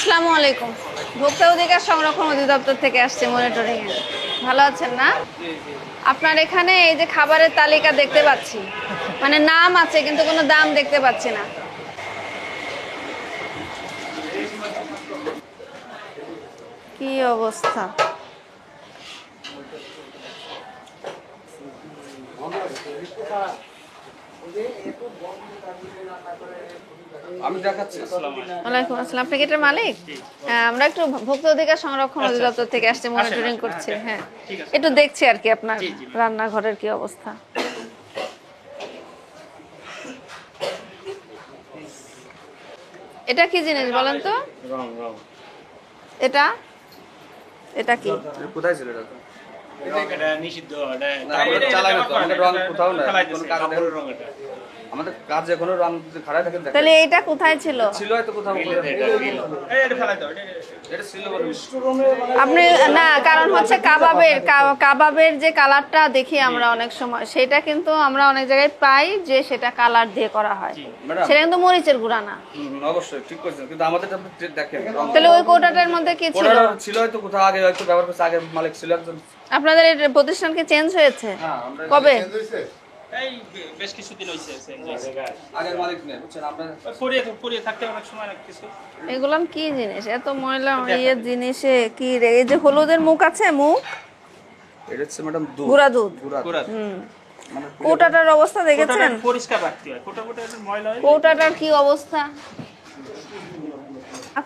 আসসালামু আলাইকুম। ভোক্তা অধিকার সংরক্ষণ অধিদপ্তর থেকে আসছে মনিটরিং এ। ভালো আছেন না? আপনার এখানে এই যে খাবারের তালিকা দেখতে পাচ্ছি, মানে নাম আছে কিন্তু কোনো দাম দেখতে পাচ্ছি না। কি অবস্থা! আমি দেখাচ্ছি। ওয়ালাইকুম আসসালাম। আপনি কি এটার মালিক? হ্যাঁ, আমরা একটু ভোক্তা অধিকার সংরক্ষণ অধিদপ্তর থেকে আসছে, মনিটরিং করছি। হ্যাঁ, একটু দেখছি আর কি আপনার রান্নাঘরের কি অবস্থা। এটা কি জিনিস বলেন তো? রং রং এটা এটা কি? কোথায় ছিল এটা? এটা নিষিদ্ধ, না, আমরা চালাই না তো, আমাদের রং কোথাও না, কোনো কারণে রং এটা আমাদের কাজে কোনো রং যদি খারাপ থাকে দেখেন। তাহলে এটা কোথায় ছিল? ছিল হয়তো কোথাও। এটা ফেলাই দাও, এটা ছিল বলে আপনি না, কারণ হচ্ছে কাবাবের যে কালারটা দেখি আমরা অনেক সময়, সেটা কিন্তু আমরা অনেক জায়গায় পাই যে সেটা কালার দিয়ে করা হয়, ম্যাডাম। সেটা কিন্তু মরিচের গুঁড়া না। অবশ্যই ঠিক করেছেন, কিন্তু আমাদের আপনি দেখেন রং তাহলে ওই কোটাটার মধ্যে কি ছিল? কোথাও ছিল হয়তো, কোথাও আগে হয়তো ব্যবহার করছে, আগে মালিক ছিল একজন। আপনাদের এই প্রতিষ্ঠান কি চেঞ্জ হয়েছে? হ্যাঁ, আমরা কবে? এই বেশ কিছুদিন হইছে আগের মালিক নেই, বুঝছেন আমরা। পরিয়ে থাকতে অনেক সময় কিছু। এগুলাম কি জিনিস? এত ময়লা ইয়ে জিনিসে কি রে? এই যে হলুদের মুখ আছে, মুখ এটা হচ্ছে ম্যাডাম দুধ, গুঁড়া দুধ। পুরা মানে কোটাটার অবস্থা দেখেছেন? পরিষ্কার রাখতে হয়, কোটা ময়লা হয়। কৌটাটার কি অবস্থা?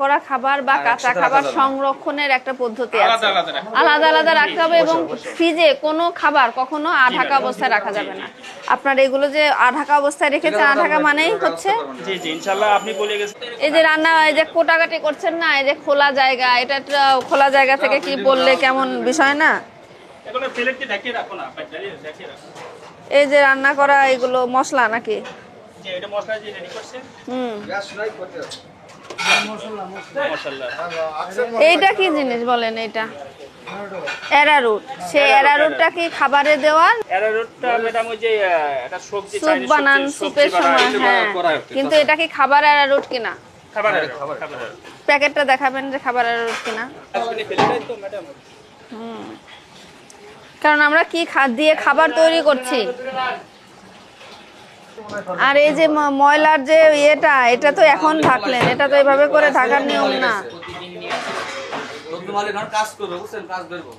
করা খাবার বা কাঁচা একসাথে খাবার রাখা যাবে না। সংরক্ষণের একটা পদ্ধতি আছে, আলাদা আলাদা রাখতে হবে। আলাদা আলাদা রাখতে হবে এবং ফ্রিজে কোনো খাবার কখনো আঢাকা অবস্থায় রাখা যাবে না। আপনার এগুলো যে আঢাকা অবস্থায় রেখেছেন, আঢাকা মানেই হচ্ছে জি জি, ইনশাআল্লাহ আপনি বলে গেছেন। এই যে রান্না, এই যে কোটাকাটি করছেন না, এই যে খোলা জায়গা, এটা একটা খোলা জায়গা থেকে কি বললে কেমন বিষয় না? এগুলো প্লেটে ঢেকে রাখো না, ঢেকে রাখো। এই যে রান্না করা এগুলো মশলা নাকি? যে এটা মশলা যে রেডি করছে, গ্যাস নাই করতে হবে। মশলা এইটা কি জিনিস বলেন? এটা অ্যারারুট। সেই অ্যারারুটটা কি খাবারে দেওয়া? অ্যারারুটটা ম্যাডাম ওই যে একটা সবজি, স্যুপ বানান, স্যুপের সময়। হ্যাঁ, কিন্তু এটা কি খাবার অ্যারারুট কিনা? খাবার প্যাকেটটা দেখাবেন যে খাবার অ্যারারুট কিনা। আপনি ফেলে দেন তো ম্যাডাম। কারণ আমরা কি দিয়ে খাবার তৈরি করছি। আর এই যে ময়লার যে এটা তো এখন ঢাকলেন, এটা তো এভাবে করে ঢাকার নিয়ম না। নতুন মালিক এখন কাজ করবে, বুঝছেন, কাজ ধরবো।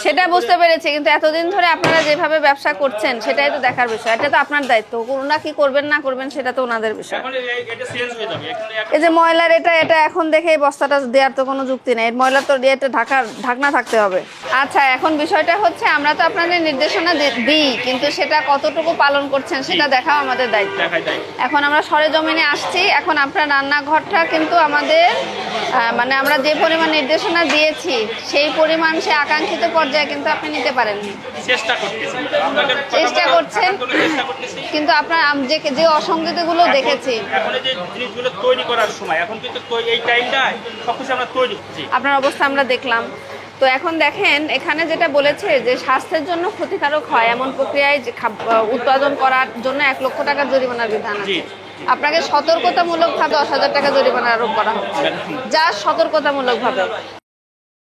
সেটা বুঝতে পেরেছি, কিন্তু এতদিন ধরে আপনারা যেভাবে ব্যবসা করছেন সেটাই তো দেখার বিষয়। এটা তো আপনার দায়িত্ব, ওনারা কি করবেন না করবেন সেটা তো ওনাদের বিষয়। এখন এটা চেঞ্জ হয়ে যাবে এখন। এই যে ময়লার এটা এখন দেখে এই বস্তাটা দেওয়ার তো কোনো যুক্তি নেই। ময়লার তো এটা ঢাকনা থাকতে হবে। আচ্ছা, এখন বিষয়টা হচ্ছে আমরা তো আপনাদের নির্দেশনা দিই, কিন্তু সেটা কতটুকু পালন করছেন সেটা দেখাও আমাদের দায়িত্ব। এখন আমরা সরেজমিনে আসছি। এখন আপনার রান্নাঘরটা কিন্তু আমাদের মানে আমরা যে পরিমাণ নির্দেশনা দিয়েছি সেই পরিমাণ, সে আকাঙ্ক্ষিত পর্যায়ে কিন্তু আপনি নিতে পারেননি। চেষ্টা করতেছি, চেষ্টা করছেন, কিন্তু আপনার যে অসঙ্গতিগুলো দেখেছি। এখন এই যে জিনিসগুলো তৈরি করার সময়, এখন কিন্তু এই টাইমটা সবকিছু আমরা তৈরি করছি। আপনার অবস্থা আমরা দেখলাম। তো এখন দেখেন, এখানে যেটা বলেছে যে স্বাস্থ্যের জন্য ক্ষতিকারক হয় এমন প্রক্রিয়ায় যে উৎপাদন করার জন্য 1 লক্ষ টাকার জরিমানার বিধান আছে। আপনাকে সতর্কতামূলকভাবে 10,000 টাকা জরিমানা আরোপ করা হবে, যা সতর্কতামূলকভাবে।